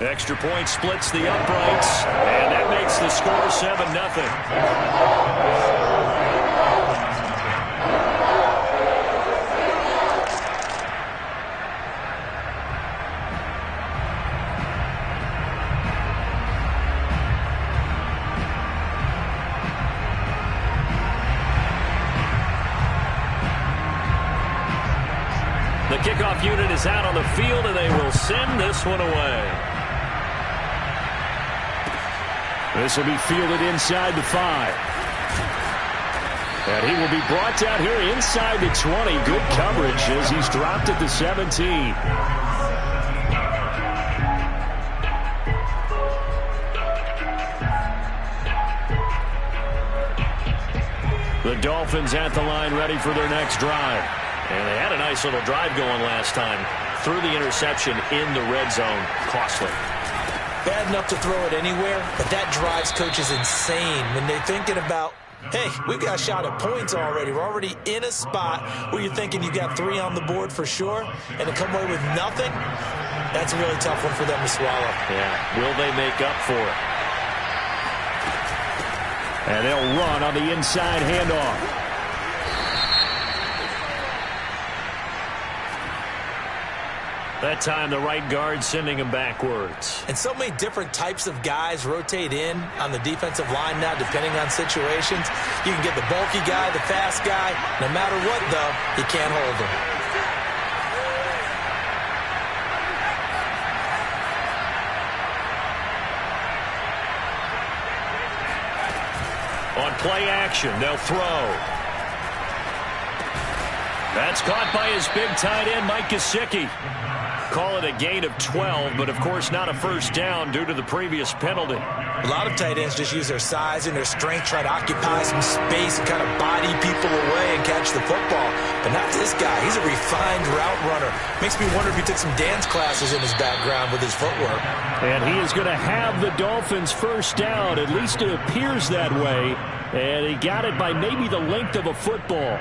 Extra point splits the uprights, and that makes the score 7-0. The kickoff unit is out on the field, and they will send this one away. This will be fielded inside the 5. And he will be brought down here inside the 20. Good coverage as he's dropped at the 17. The Dolphins at the line ready for their next drive. And they had a nice little drive going last time. Threw the interception in the red zone. Costly. Bad enough to throw it anywhere, but that drives coaches insane when they're thinking about, hey, we've got a shot at points already. We're already in a spot where you're thinking you got 3 on the board for sure, and to come away with nothing, that's a really tough one for them to swallow. Yeah, will they make up for it? And they'll run on the inside handoff. That time the right guard sending him backwards. And so many different types of guys rotate in on the defensive line now depending on situations. You can get the bulky guy, the fast guy. No matter what, though, you can't hold him. On play action, they'll throw. That's caught by his big tight end, Mike Gesicki. Call it a gain of 12, but of course not a first down due to the previous penalty. A lot of tight ends just use their size and their strength, try to occupy some space and kind of body people away and catch the football. But not this guy. He's a refined route runner. Makes me wonder if he took some dance classes in his background with his footwork. And he is going to have the Dolphins first down. At least it appears that way. And he got it by maybe the length of a football.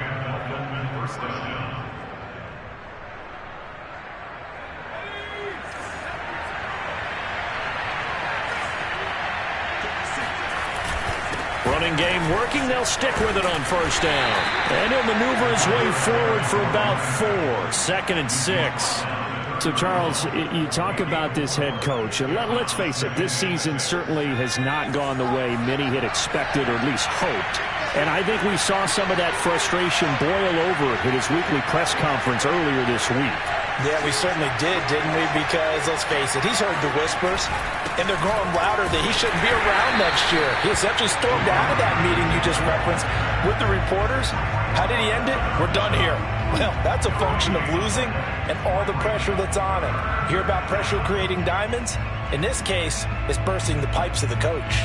Running game working. They'll stick with it on first down. And he'll maneuver his way forward for about 4. 2nd and 6. So, Charles, you talk about this head coach, and let's face it, this season certainly has not gone the way many had expected or at least hoped. And I think we saw some of that frustration boil over at his weekly press conference earlier this week. Yeah, we certainly did, didn't we? Because, let's face it, he's heard the whispers, and they're growing louder that he shouldn't be around next year. He essentially stormed out of that meeting you just referenced with the reporters. How did he end it? We're done here. Well, that's a function of losing and all the pressure that's on him. You hear about pressure creating diamonds? In this case, it's bursting the pipes of the coach.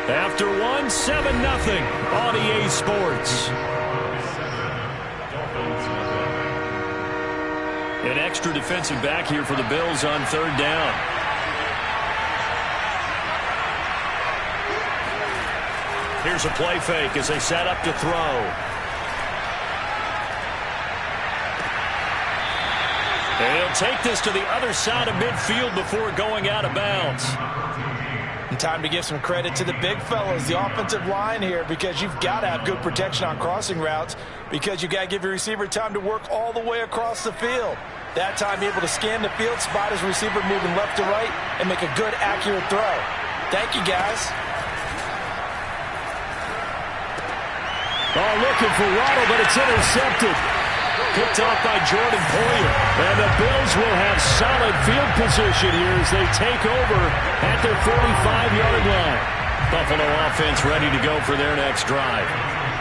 After 1, 7-0 on EA Sports. An extra defensive back here for the Bills on 3rd down. Here's a play fake as they set up to throw. And he'll take this to the other side of midfield before going out of bounds. And time to give some credit to the big fellas, the offensive line here, because you've got to have good protection on crossing routes because you've got to give your receiver time to work all the way across the field. That time able to scan the field, spot his receiver moving left to right, and make a good, accurate throw. Thank you, guys. Oh, looking for Waddle, but it's intercepted. Picked off by Jordan Poyer. And the Bills will have solid field position here as they take over at their 45-yard line. Buffalo offense ready to go for their next drive.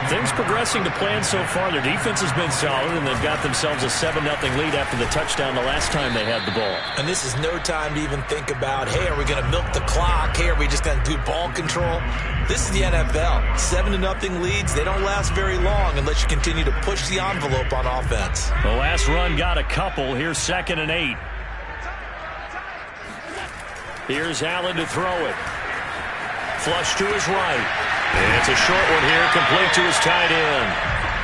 Things progressing to plan so far. Their defense has been solid, and they've got themselves a 7-0 lead after the touchdown the last time they had the ball. And this is no time to even think about, hey, are we going to milk the clock? Hey, are we just going to do ball control? This is the NFL. 7-0 leads, they don't last very long unless you continue to push the envelope on offense. The last run got a couple. Here's 2nd and 8. Here's Allen to throw it. Flush to his right. And it's a short one here, complete to his tight end.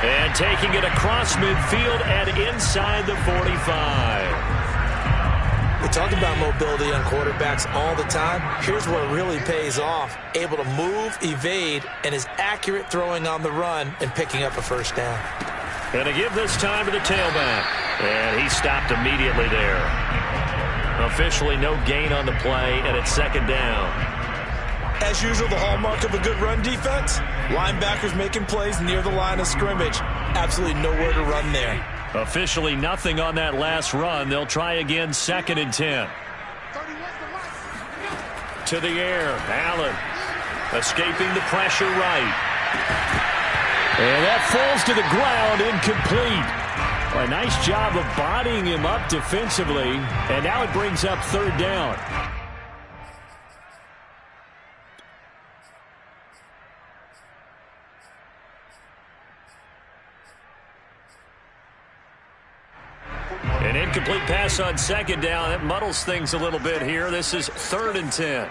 And taking it across midfield and inside the 45. We talk about mobility on quarterbacks all the time. Here's where it really pays off. Able to move, evade, and is accurate throwing on the run and picking up a first down. Going to give this time to the tailback. And he stopped immediately there. Officially no gain on the play, and it's second down. As usual, the hallmark of a good run defense, linebackers making plays near the line of scrimmage. Absolutely nowhere to run there. Officially nothing on that last run. They'll try again, 2nd and 10. To the air, Allen escaping the pressure right. And that falls to the ground, incomplete. A nice job of bodying him up defensively, and now it brings up 3rd down. An incomplete pass on 2nd down. That muddles things a little bit here. This is 3rd and 10.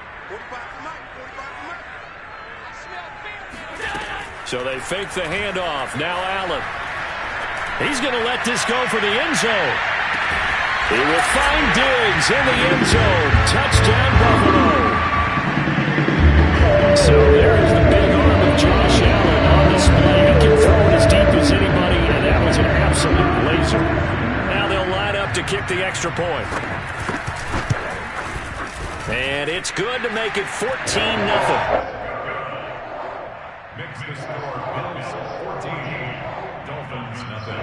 So they fake the handoff. Now Allen. He's going to let this go for the end zone. He will find Diggs in the end zone. Touchdown, Buffalo. So there is the big arm of Josh Allen on display. He can throw it as deep as anybody, and that was an absolute laser. Now they'll line up to kick the extra point. And it's good to make it 14-0. Makes the score Bills 14, Dolphins nothing.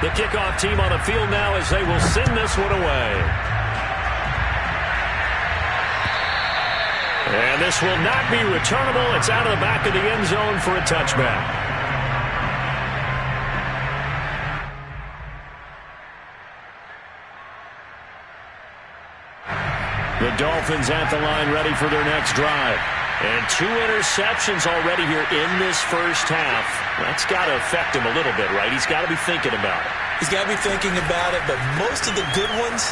The kickoff team on the field now as they will send this one away. And this will not be returnable. It's out of the back of the end zone for a touchback. The Dolphins at the line ready for their next drive. And 2 interceptions already here in this first half. That's got to affect him a little bit, right? He's got to be thinking about it. He's got to be thinking about it, but most of the good ones,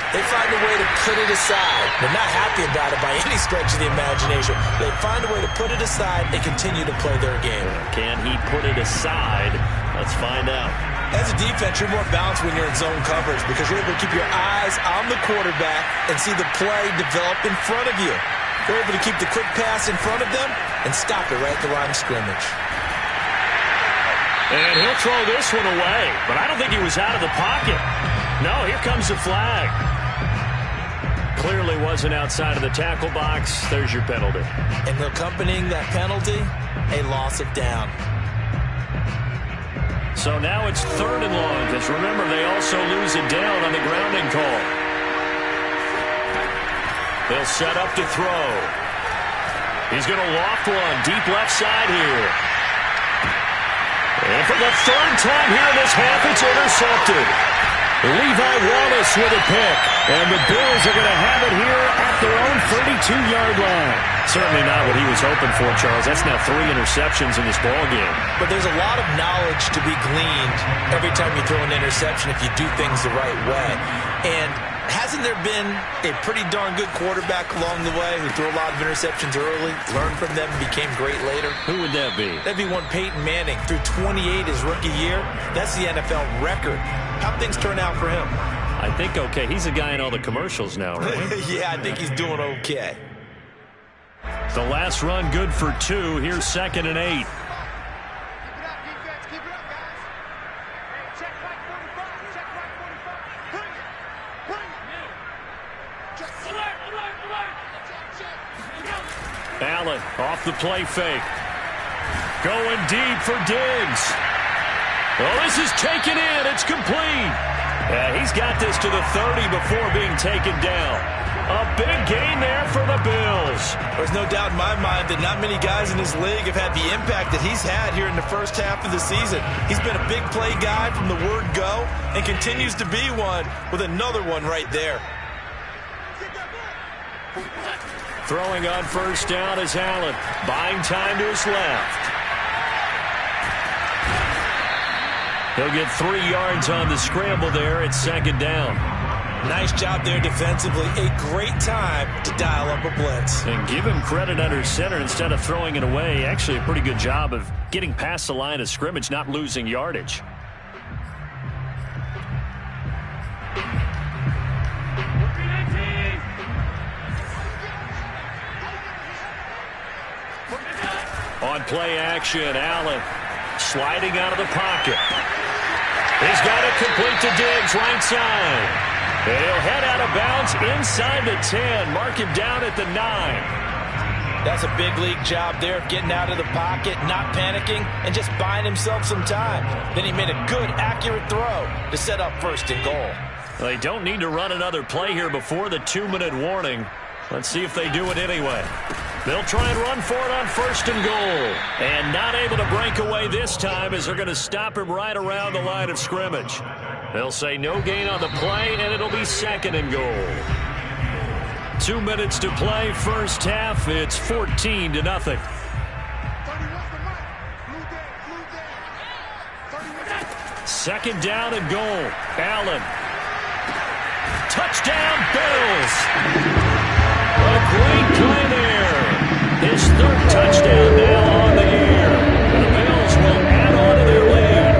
they find a way to put it aside. They're not happy about it by any stretch of the imagination. They find a way to put it aside and continue to play their game. Can he put it aside? Let's find out. As a defense, you're more balanced when you're in zone coverage because you're able to keep your eyes on the quarterback and see the play develop in front of you. You're able to keep the quick pass in front of them and stop it right at the line of scrimmage. And he'll throw this one away, but I don't think he was out of the pocket. No, here comes the flag. Clearly wasn't outside of the tackle box. There's your penalty. And accompanying that penalty, a loss of down. So now it's 3rd and long, because remember, they also lose it down on the grounding call. They'll set up to throw. He's going to loft one, deep left side here. And for the 3rd time here in this half, it's intercepted. Levi Wallace with a pick. And the Bills are going to have it here at their own 32-yard line. Certainly not what he was hoping for, Charles. That's now 3 interceptions in this ballgame. But there's a lot of knowledge to be gleaned every time you throw an interception if you do things the right way. And hasn't there been a pretty darn good quarterback along the way who threw a lot of interceptions early, learned from them, and became great later? Who would that be? That'd be one Peyton Manning. Threw 28 his rookie year. That's the NFL record. How'd things turn out for him? I think okay. He's a guy in all the commercials now, right? Yeah, I think he's doing okay. The last run good for 2. Here's 2nd and 8. Allen off the play fake. Going deep for Diggs. Oh, this is taken in. It's complete. Yeah, he's got this to the 30 before being taken down. A big gain there for the Bills. There's no doubt in my mind that not many guys in this league have had the impact that he's had here in the first half of the season. He's been a big play guy from the word go and continues to be one with another one right there. Throwing on first down is Allen. Buying time to his left. He'll get 3 yards on the scramble there at 2nd down. Nice job there defensively. A great time to dial up a blitz. And give him credit under center instead of throwing it away. Actually, a pretty good job of getting past the line of scrimmage, not losing yardage. On play action, Allen sliding out of the pocket. He's got it complete to Diggs, right side. And he'll head out of bounds inside the 10. Mark him down at the 9. That's a big league job there of getting out of the pocket, not panicking, and just buying himself some time. Then he made a good, accurate throw to set up 1st and goal. They don't need to run another play here before the 2-minute warning. Let's see if they do it anyway. They'll try and run for it on 1st and goal. And not able to break away this time as they're going to stop him right around the line of scrimmage. They'll say no gain on the play, and it'll be 2nd and goal. 2 minutes to play, first half. It's 14-0. Second down and goal. Allen. Touchdown, Bills. A great play there. His 3rd touchdown now on the year. The Bills will add on to their lead.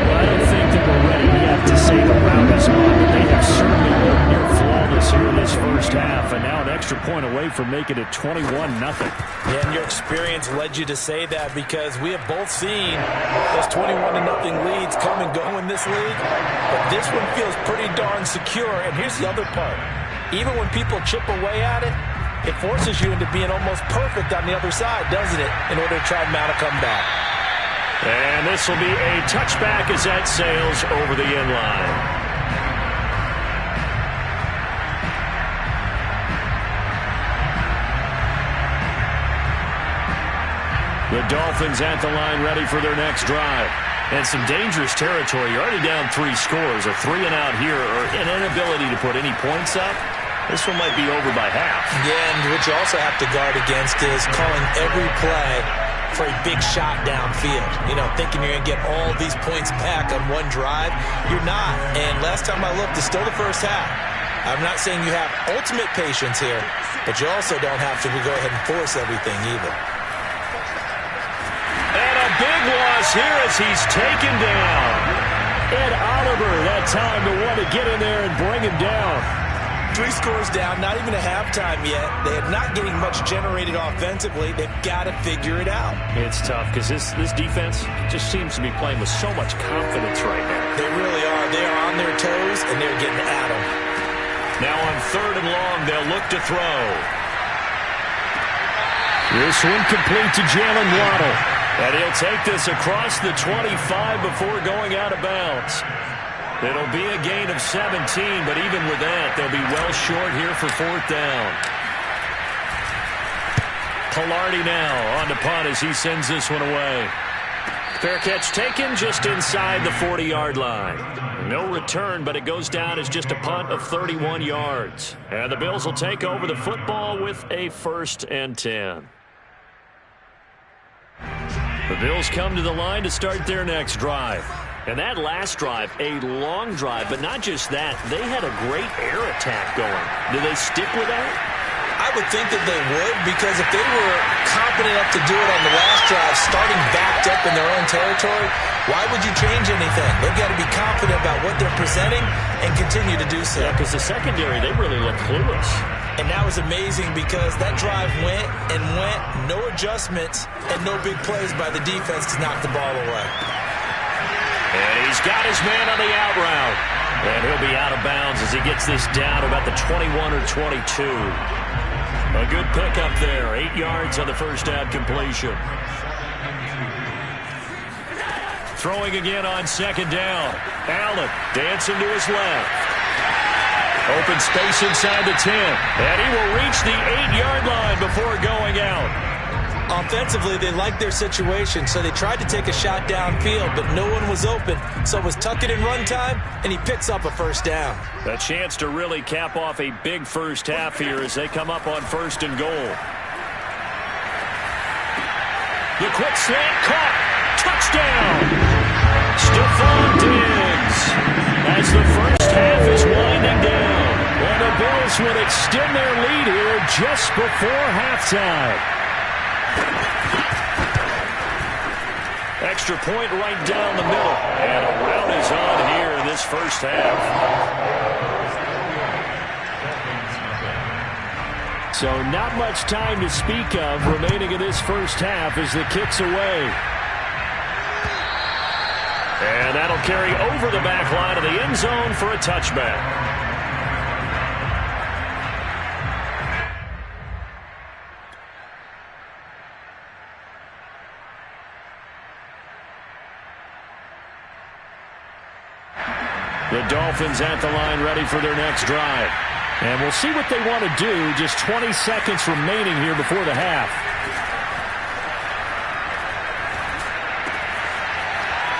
Well, I don't think that we're ready yet to say the round is on, but they have certainly looked near flawless here in this first half, and now an extra point away from making it 21-0. Yeah, and your experience led you to say that because we have both seen those 21-0 leads come and go in this league, but this one feels pretty darn secure, and here's the other part. Even when people chip away at it, it forces you into being almost perfect on the other side, doesn't it, in order to try and mount a comeback. And this will be a touchback as that sails over the end line. The Dolphins at the line ready for their next drive. And some dangerous territory. You're already down 3 scores. A 3-and-out here or an inability to put any points up. This one might be over by half. Yeah, and what you also have to guard against is calling every play for a big shot downfield. You know, thinking you're going to get all these points back on one drive. You're not. And last time I looked, it's still the first half. I'm not saying you have ultimate patience here, but you also don't have to go ahead and force everything either. And a big loss here as he's taken down. Ed Oliver, that time to want to get in there and bring him down. 3 scores down, not even a halftime yet. They are not getting much generated offensively. They've got to figure it out. It's tough because this defense just seems to be playing with so much confidence right now. They really are. They are on their toes, and they're getting at them. Now on 3rd and long, they'll look to throw. This one complete to Jalen Waddle. And he'll take this across the 25 before going out of bounds. It'll be a gain of 17, but even with that, they'll be well short here for 4th down. Palardy now on the punt as he sends this one away. Fair catch taken just inside the 40-yard line. No return, but it goes down as just a punt of 31 yards. And the Bills will take over the football with a 1st and 10. The Bills come to the line to start their next drive. And that last drive, a long drive, but not just that. They had a great air attack going. Do they stick with that? I would think that they would, because if they were competent enough to do it on the last drive, starting backed up in their own territory, why would you change anything? They've got to be confident about what they're presenting and continue to do so. Yeah, because the secondary, they really look clueless. And that was amazing because that drive went and went, no adjustments, and no big plays by the defense to knock the ball away. And he's got his man on the out route. And he'll be out of bounds as he gets this down about the 21 or 22. A good pickup there. 8 yards on the first down completion. Throwing again on 2nd down. Allen dancing to his left. Open space inside the 10. And he will reach the 8-yard line before going out. Offensively, they liked their situation, so they tried to take a shot downfield, but no one was open. So it was tuck it in run time, and he picks up a 1st down. A chance to really cap off a big first half here as they come up on 1st and goal. The quick slant caught. Touchdown! Stephon Diggs as the first half is winding down. Bills will extend their lead here just before halftime. Extra point right down the middle. And a rout is on here in this first half. So not much time to speak of remaining in this first half as the kick's away. And that'll carry over the back line of the end zone for a touchback. The Dolphins at the line ready for their next drive. And we'll see what they want to do. Just 20 seconds remaining here before the half.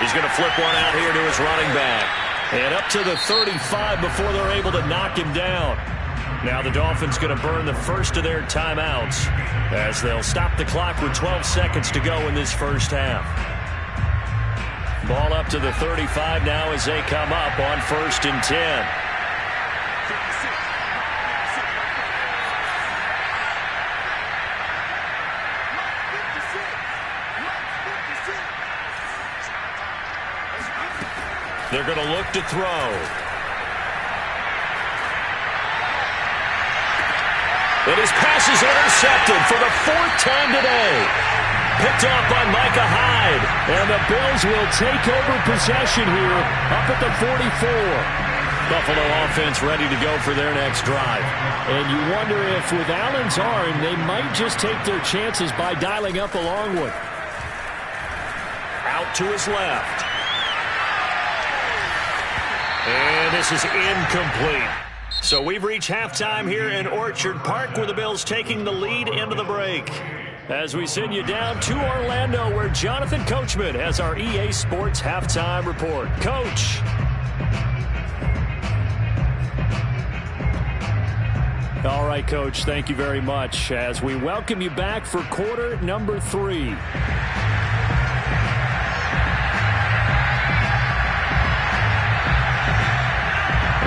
He's going to flip one out here to his running back. And up to the 35 before they're able to knock him down. Now the Dolphins going to burn the first of their timeouts as they'll stop the clock with 12 seconds to go in this first half. Ball up to the 35 now as they come up on 1st and 10. They're going to look to throw. And his pass is intercepted for the 4th time today. Picked off by Micah Hyde. And the Bills will take over possession here up at the 44. Buffalo offense ready to go for their next drive. And you wonder if with Allen's arm, they might just take their chances by dialing up a long one. Out to his left. And this is incomplete. So we've reached halftime here in Orchard Park with the Bills taking the lead into the break. As we send you down to Orlando where Jonathan Coachman has our EA Sports halftime report. Coach. All right, Coach, thank you very much as we welcome you back for quarter number 3.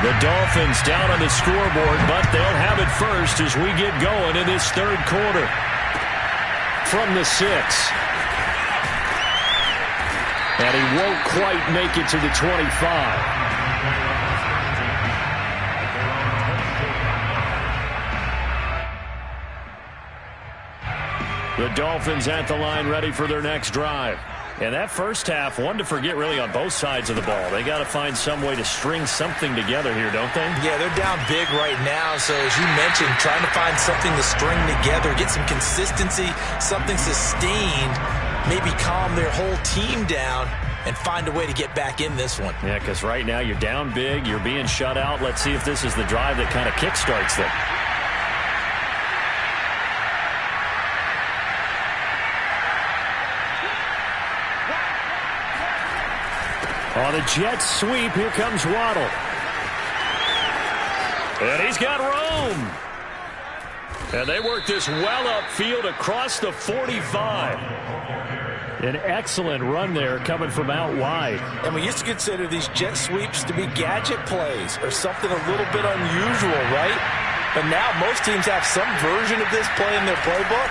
The Dolphins down on the scoreboard, but they'll have it first as we get going in this 3rd quarter. From the 6. And he won't quite make it to the 25. The Dolphins at the line ready for their next drive. And that first half, one to forget really on both sides of the ball. They got to find some way to string something together here, don't they? Yeah, they're down big right now. So as you mentioned, trying to find something to string together, get some consistency, something sustained, maybe calm their whole team down and find a way to get back in this one. Yeah, because right now you're down big, you're being shut out. Let's see if this is the drive that kind of kickstarts them. On a jet sweep, here comes Waddle. And he's got room. And they work this well upfield across the 45. An excellent run there coming from out wide. And we used to consider these jet sweeps to be gadget plays or something a little bit unusual, right? But now most teams have some version of this play in their playbook.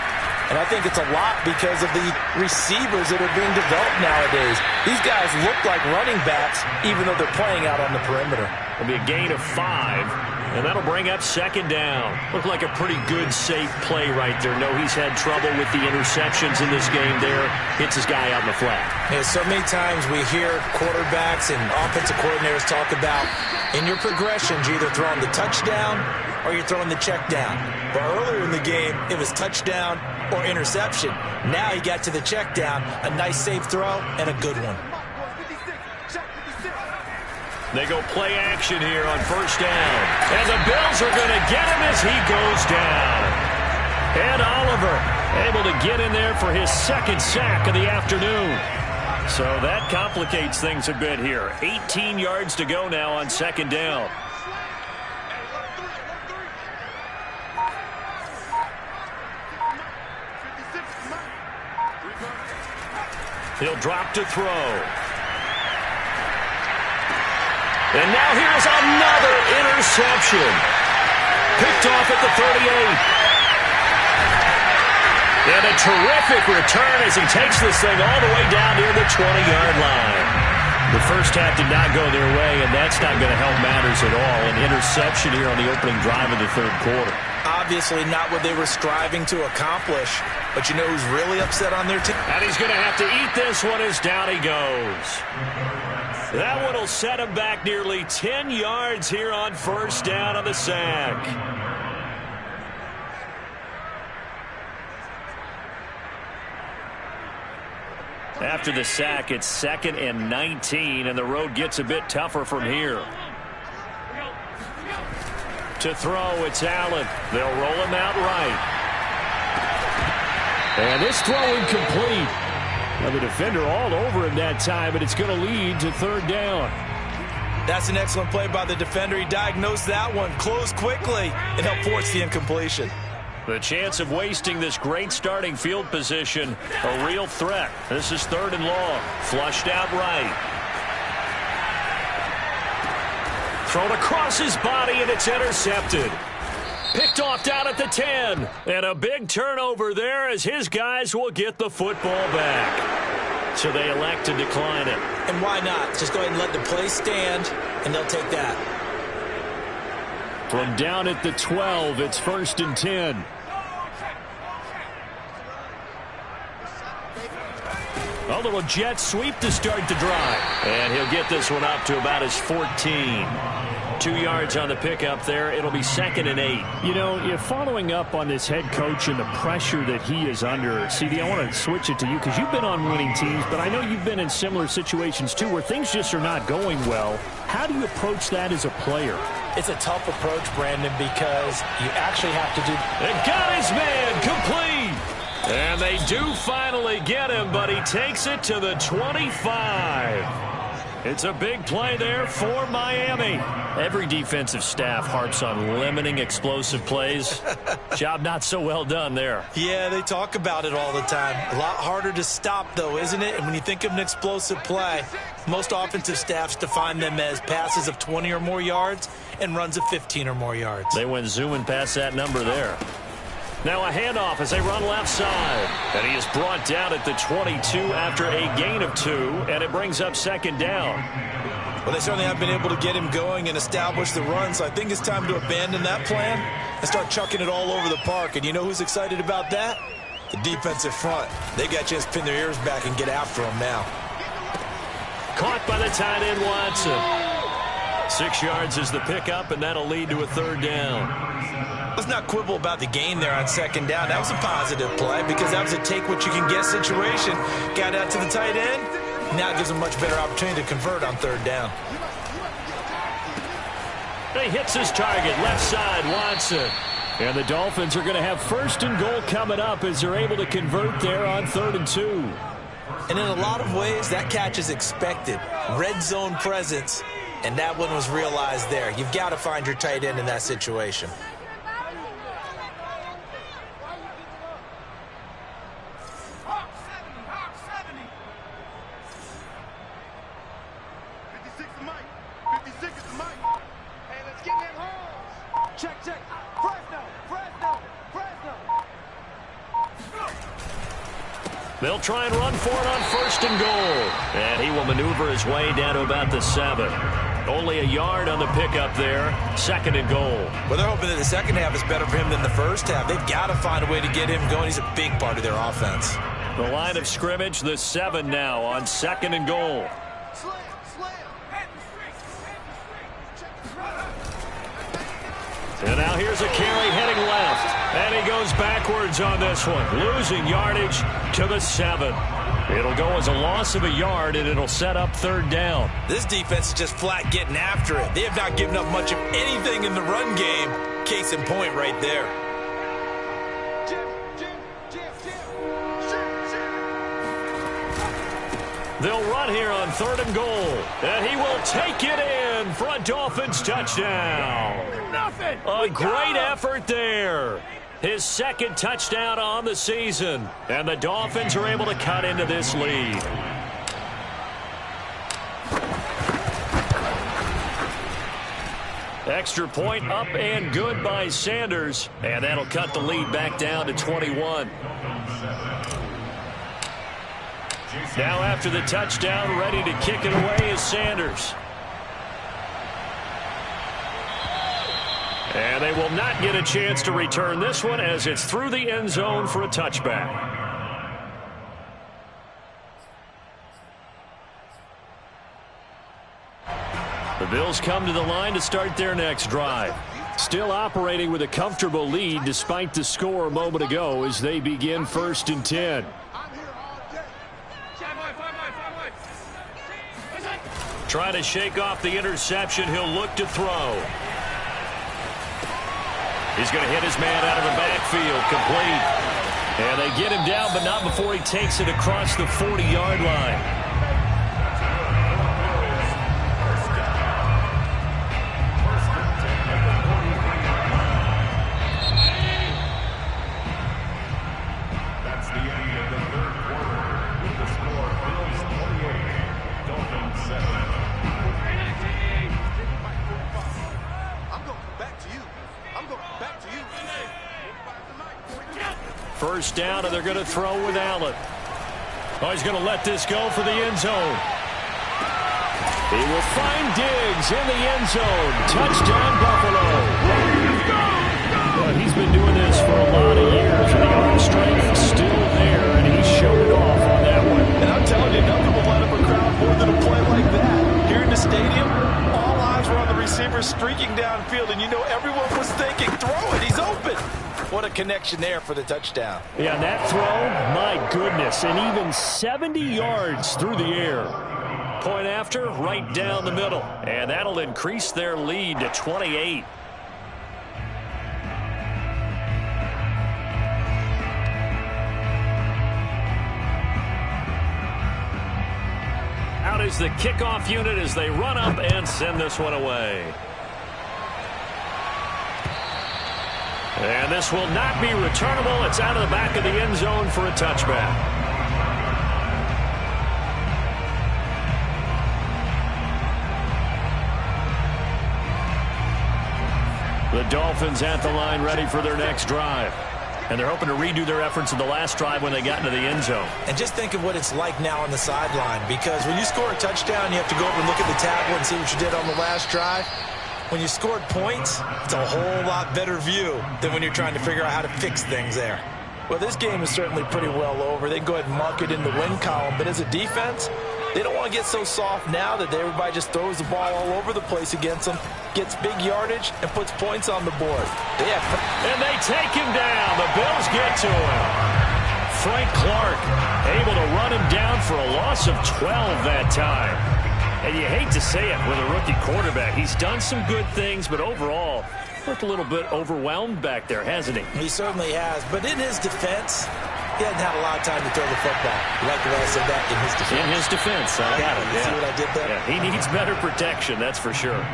And I think it's a lot because of the receivers that are being developed nowadays. These guys look like running backs even though they're playing out on the perimeter. It'll be a gain of 5, and that'll bring up 2nd down. Looked like a pretty good, safe play right there. No, he's had trouble with the interceptions in this game there. Hits his guy out in the flat. Yeah, so many times we hear quarterbacks and offensive coordinators talk about in your progressions, you're either throwing the touchdown or you're throwing the check down. But earlier in the game, it was touchdown or interception. Now he got to the check down, a nice safe throw, and a good one. They go play action here on 1st down. And the Bills are going to get him as he goes down. And Oliver able to get in there for his 2nd sack of the afternoon. So that complicates things a bit here. 18 yards to go now on 2nd down. He'll drop to throw. And now here's another interception. Picked off at the 38. And a terrific return as he takes this thing all the way down near the 20-yard line. The first half did not go their way, and that's not going to help matters at all. An interception here on the opening drive of the third quarter. Obviously not what they were striving to accomplish, but you know who's really upset on their team? And he's going to have to eat this one as down he goes. That one will set him back nearly 10 yards here on first down on the sack. After the sack, it's 2nd and 19, and the road gets a bit tougher from here. To throw, it's Allen. They'll roll him out right. And this throw incomplete. Now the defender all over him that time, but it's going to lead to third down. That's an excellent play by the defender. He diagnosed that one, closed quickly, and helped force the incompletion. The chance of wasting this great starting field position, a real threat. This is 3rd and long. Flushed out right. Thrown across his body, and it's intercepted. Picked off down at the 10. And a big turnover there as his guys will get the football back. So they elect to decline it. And why not? Just go ahead and let the play stand, and they'll take that. From down at the 12, it's 1st and 10. A little jet sweep to start the drive. And he'll get this one up to about his 14. 2 yards on the pickup there. It'll be 2nd and 8. You know, you're following up on this head coach and the pressure that he is under. CD, I want to switch it to you because you've been on winning teams, but I know you've been in similar situations too where things just are not going well. How do you approach that as a player? It's a tough approach, Brandon, because you actually have to do... They got his man complete. And they do finally get him, but he takes it to the 25. It's a big play there for Miami. Every defensive staff harps on limiting explosive plays. Job not so well done there. Yeah, they talk about it all the time. A lot harder to stop, though, isn't it? And when you think of an explosive play, most offensive staffs define them as passes of 20 or more yards and runs of 15 or more yards. They went zooming past that number there. Now a handoff as they run left side. And he is brought down at the 22 after a gain of 2, and it brings up 2nd down. Well, they certainly have been able to get him going and establish the run, so I think it's time to abandon that plan and start chucking it all over the park. And you know who's excited about that? The defensive front. They got a chance to pin their ears back and get after him now. Caught by the tight end, Watson. 6 yards is the pickup, and that'll lead to a 3rd down. Let's not quibble about the gain there on 2nd down. That was a positive play because that was a take-what-you-can-get situation. Got out to the tight end. Now it gives them a much better opportunity to convert on 3rd down. He hits his target, left side, Watson. And the Dolphins are going to have 1st and goal coming up as they're able to convert there on 3rd and 2. And in a lot of ways, that catch is expected. Red zone presence, and that one was realized there. You've got to find your tight end in that situation. They'll try and run for it on 1st and goal. And he will maneuver his way down to about the 7. Only a yard on the pickup there. 2nd and goal. Well, they're hoping that the second half is better for him than the first half. They've got to find a way to get him going. He's a big part of their offense. The line of scrimmage, the 7 now on 2nd and goal. And now here's a carry heading left. And he goes backwards on this one, losing yardage to the 7. It'll go as a loss of a yard, and it'll set up 3rd down. This defense is just flat getting after it. They have not given up much of anything in the run game. Case in point right there. They'll run here on 3rd and goal. And he will take it in for a Dolphins touchdown. A great effort there. His 2nd touchdown on the season. And the Dolphins are able to cut into this lead. Extra point up and good by Sanders. And that'll cut the lead back down to 21. Now after the touchdown, ready to kick it away is Sanders. And they will not get a chance to return this one as it's through the end zone for a touchback. The Bills come to the line to start their next drive. Still operating with a comfortable lead despite the score a moment ago as they begin 1st and 10. Trying to shake off the interception. He'll look to throw. He's going to hit his man out of the backfield. Complete. And they get him down, but not before he takes it across the 40-yard line. First down, and they're going to throw with Allen. Oh, he's going to let this go for the end zone. He will find Diggs in the end zone. Touchdown, Buffalo. Well, he's been doing this for a lot of years, and the arm strength is still there, and he showed it off on that one. And I'm telling you, nothing will light up a crowd more than a play like that. Here in the stadium, all eyes were on the receiver streaking downfield, and you know everyone was thinking, throw it, he's open. What a connection there for the touchdown. Yeah, and that throw, my goodness, and even 70 yards through the air. Point after, right down the middle. And that'll increase their lead to 28. Out is the kickoff unit as they run up and send this one away. And this will not be returnable. It's out of the back of the end zone for a touchback. The Dolphins at the line ready for their next drive. And they're hoping to redo their efforts in the last drive when they got into the end zone. And just think of what it's like now on the sideline, because when you score a touchdown, you have to go over and look at the tablet and see what you did on the last drive. When you scored points, it's a whole lot better view than when you're trying to figure out how to fix things there. Well, this game is certainly pretty well over. They can go ahead and mark it in the win column, but as a defense, they don't want to get so soft now that everybody just throws the ball all over the place against them, gets big yardage, and puts points on the board. And they take him down. The Bills get to him. Frank Clark able to run him down for a loss of 12 that time. And you hate to say it with a rookie quarterback. He's done some good things, but overall, looked a little bit overwhelmed back there, hasn't he? He certainly has. But in his defense, he hasn't had a lot of time to throw the football. You like the way I said that? In his defense. In his defense. I got it. You see what I did there? Yeah, he needs better protection, that's for sure.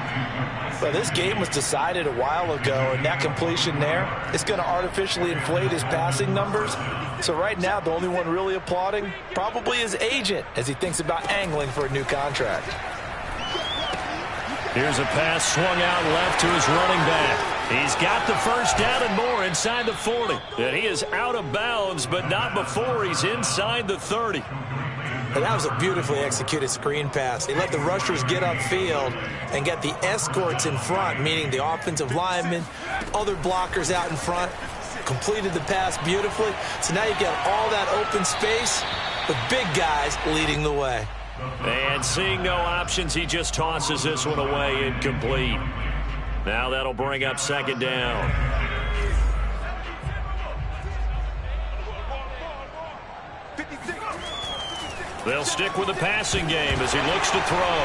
Well, this game was decided a while ago, and that completion there, it's going to artificially inflate his passing numbers. So right now, the only one really applauding probably his agent as he thinks about angling for a new contract. Here's a pass swung out left to his running back. He's got the first down and more inside the 40. And he is out of bounds, but not before he's inside the 30. And that was a beautifully executed screen pass. He let the rushers get upfield and get the escorts in front, meaning the offensive linemen, other blockers out in front. Completed the pass beautifully. So now you've got all that open space with big guys leading the way. And seeing no options, he just tosses this one away incomplete. Now that'll bring up second down. They'll stick with the passing game as he looks to throw.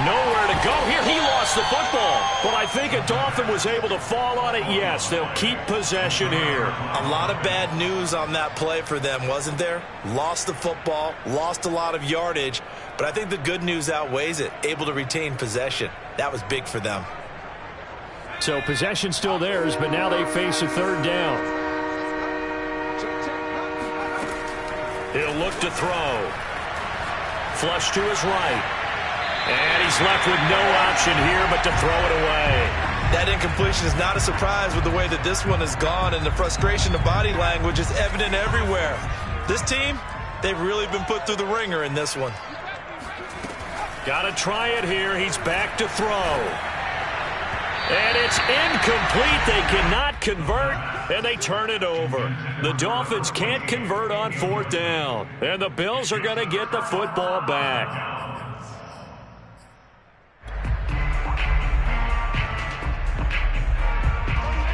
Nowhere to go here. He lost the football. But I think a Dolphin was able to fall on it. Yes, they'll keep possession here. A lot of bad news on that play for them, wasn't there? Lost the football, lost a lot of yardage. But I think the good news outweighs it. Able to retain possession. That was big for them. So possession still theirs, but now they face a third down. He'll look to throw. Flush to his right. And he's left with no option here but to throw it away. That incompletion is not a surprise with the way that this one has gone, and the frustration of body language is evident everywhere. This team, they've really been put through the ringer in this one. Got to try it here. He's back to throw. And it's incomplete. They cannot convert, and they turn it over. The Dolphins can't convert on 4th down, and the Bills are going to get the football back.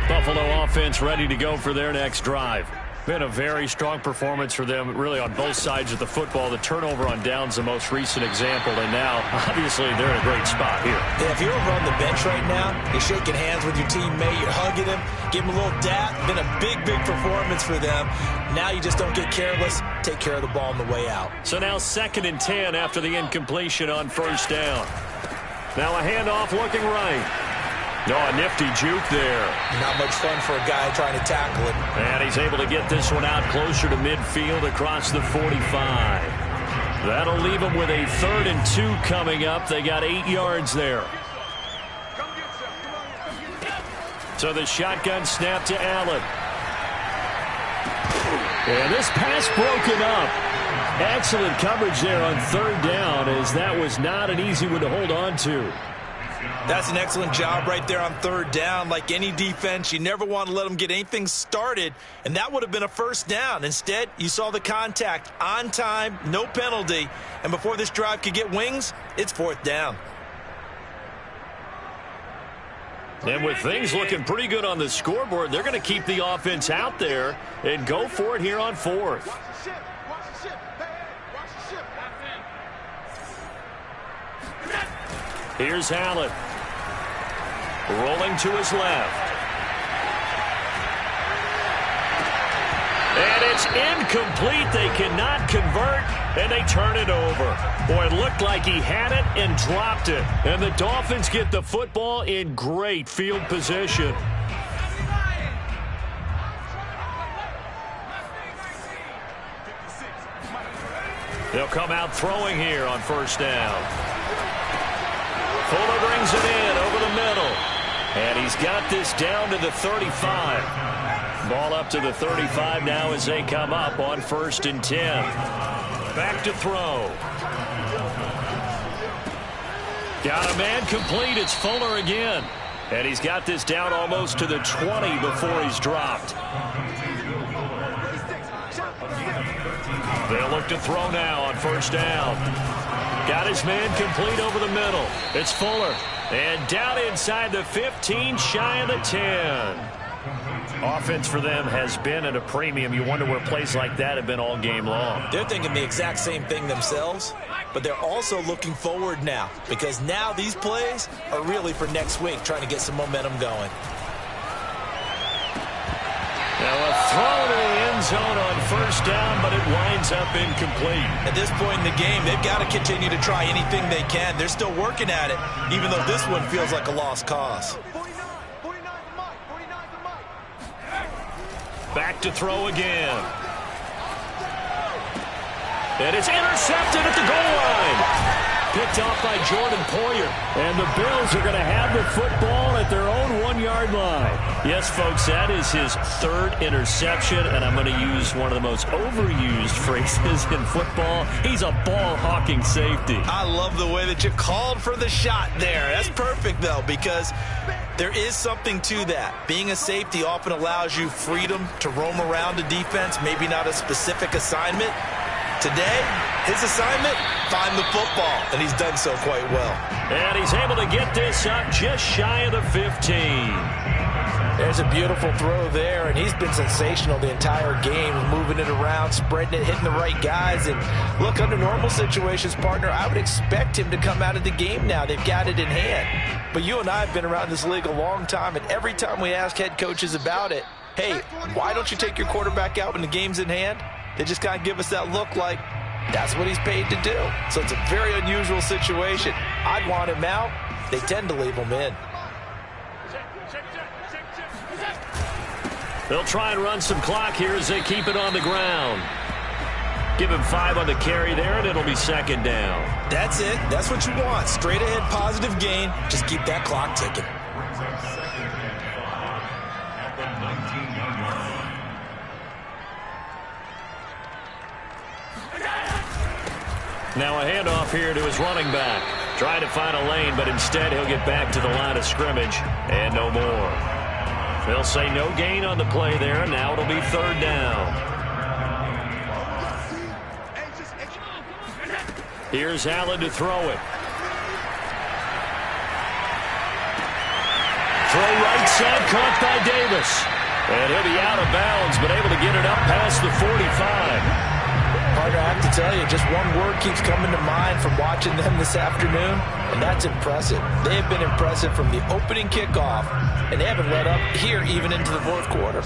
Buffalo offense ready to go for their next drive. Been a very strong performance for them, really, on both sides of the football. The turnover on downs, the most recent example, and now, obviously, they're in a great spot here. Yeah, if you're over on the bench right now, you're shaking hands with your teammate, you're hugging him, give him a little dap. Been a big, big performance for them. Now you just don't get careless. Take care of the ball on the way out. So now 2nd and 10 after the incompletion on 1st down. Now a handoff looking right. No, a nifty juke there. Not much fun for a guy trying to tackle it. And he's able to get this one out closer to midfield across the 45. That'll leave him with a 3rd and 2 coming up. They got 8 yards there. So the shotgun snap to Allen. And this pass broken up. Excellent coverage there on 3rd down, as that was not an easy one to hold on to. That's an excellent job right there on 3rd down. Like any defense, you never want to let them get anything started, and that would have been a 1st down. Instead, you saw the contact on time, no penalty, and before this drive could get wings, it's 4th down. And with things looking pretty good on the scoreboard, they're going to keep the offense out there and go for it here on 4th. Here's Allen. Rolling to his left. And it's incomplete. They cannot convert, and they turn it over. Boy, it looked like he had it and dropped it. And the Dolphins get the football in great field position. They'll come out throwing here on 1st down. Fuller brings it in over the middle. And he's got this down to the 35. Ball up to the 35 now as they come up on 1st and 10. Back to throw. Got a man complete. It's Fuller again. And he's got this down almost to the 20 before he's dropped. They'll look to throw now on 1st down. Got his man complete over the middle. It's Fuller. And down inside the 15, shy of the 10. Offense for them has been at a premium. You wonder where plays like that have been all game long. They're thinking the exact same thing themselves, but they're also looking forward now, because now these plays are really for next week, trying to get some momentum going. Now a throw to the end zone on 1st down, but it winds up incomplete. At this point in the game, they've got to continue to try anything they can. They're still working at it, even though this one feels like a lost cause. Back to throw again. And it's intercepted at the goal line. Picked off by Jordan Poyer. And the Bills are going to have the football at their own 1-yard line. Yes, folks, that is his 3rd interception, and I'm going to use one of the most overused phrases in football. He's a ball-hawking safety. I love the way that you called for the shot there. That's perfect, though, because there is something to that. Being a safety often allows you freedom to roam around a defense, maybe not a specific assignment. Today, his assignment, find the football, and he's done so quite well. And he's able to get this up just shy of the 15. There's a beautiful throw there, and he's been sensational the entire game, moving it around, spreading it, hitting the right guys. And look, under normal situations, partner, I would expect him to come out of the game now. They've got it in hand. But you and I have been around this league a long time, and every time we ask head coaches about it, hey, why don't you take your quarterback out when the game's in hand? They just kind of give us that look like that's what he's paid to do. So it's a very unusual situation. I'd want him out. They tend to leave him in. They'll try and run some clock here as they keep it on the ground. Give him 5 on the carry there, and it'll be 2nd down. That's it. That's what you want. Straight ahead, positive gain. Just keep that clock ticking. Now a handoff here to his running back. Trying to find a lane, but instead he'll get back to the line of scrimmage and no more. They'll say no gain on the play there, and now it'll be third down. Here's Allen to throw it. Throw right side, caught by Davis. And he'll be out of bounds, but able to get it up past the 45. Partner, I have to tell you, just one word keeps coming to mind from watching them this afternoon, and that's impressive. They have been impressive from the opening kickoff, and they haven't let up here even into the fourth quarter.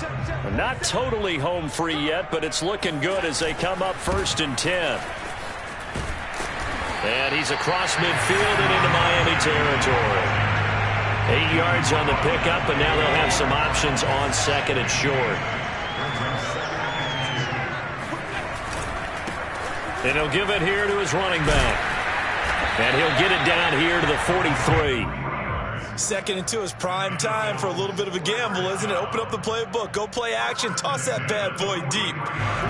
Not totally home free yet, but it's looking good as they come up 1st and 10. And he's across midfield and into Miami territory. 8 yards on the pickup, and now they'll have some options on 2nd and short. And he'll give it here to his running back. And he'll get it down here to the 43. 2nd and 2 is prime time for a little bit of a gamble, isn't it? Open up the playbook, go play action, toss that bad boy deep.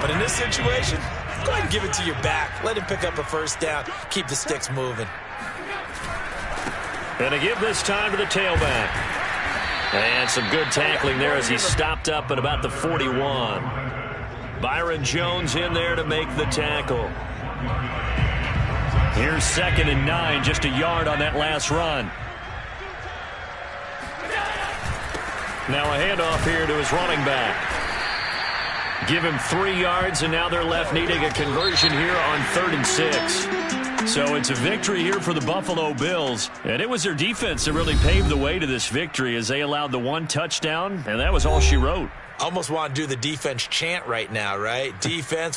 But in this situation, go ahead and give it to your back. Let him pick up a first down. Keep the sticks moving. And to give this time to the tailback. And some good tackling there as he stopped up at about the 41. Byron Jones in there to make the tackle. Here's 2nd and 9, just a yard on that last run. Now a handoff here to his running back. Give him 3 yards, and now they're left needing a conversion here on 3rd and 6. So it's a victory here for the Buffalo Bills, and it was their defense that really paved the way to this victory as they allowed the 1 touchdown, and that was all she wrote. Almost want to do the defense chant right now, right? Defense